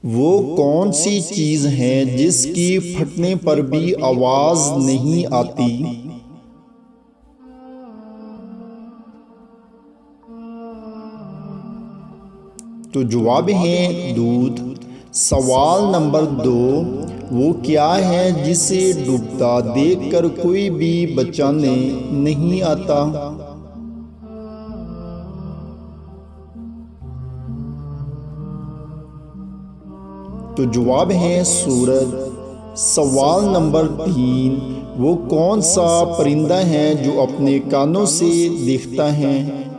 वो कौन सी चीज़ है जिसकी फटने पर भी आवाज़ नहीं आती? तो जवाब है दूध। सवाल नंबर 2, वो क्या है जिसे डूबता देखकर कोई भी बचाने नहीं आता? तो जवाब है सूरज। सवाल नंबर 3, वो कौन सा परिंदा है जो अपने कानों से देखता है?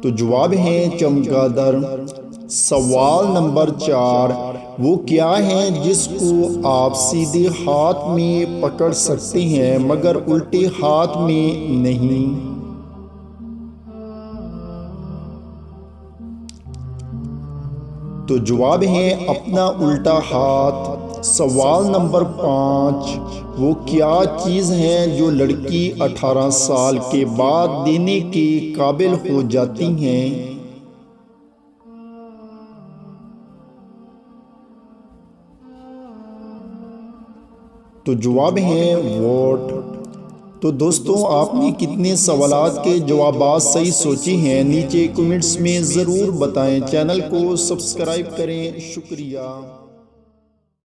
तो जवाब है चमगादड़। सवाल नंबर 4, वो क्या है जिसको आप सीधे हाथ में पकड़ सकते हैं मगर उल्टे हाथ में नहीं? तो जवाब है अपना उल्टा हाथ। सवाल नंबर 5, वो क्या चीज़ है जो लड़की 18 साल के बाद देने के काबिल हो जाती हैं? तो जवाब है वोट। तो दोस्तों, आपने कितने सवालात के जवाबात सही सोचे हैं नीचे कमेंट्स में ज़रूर बताएं। चैनल को सब्सक्राइब करें। शुक्रिया।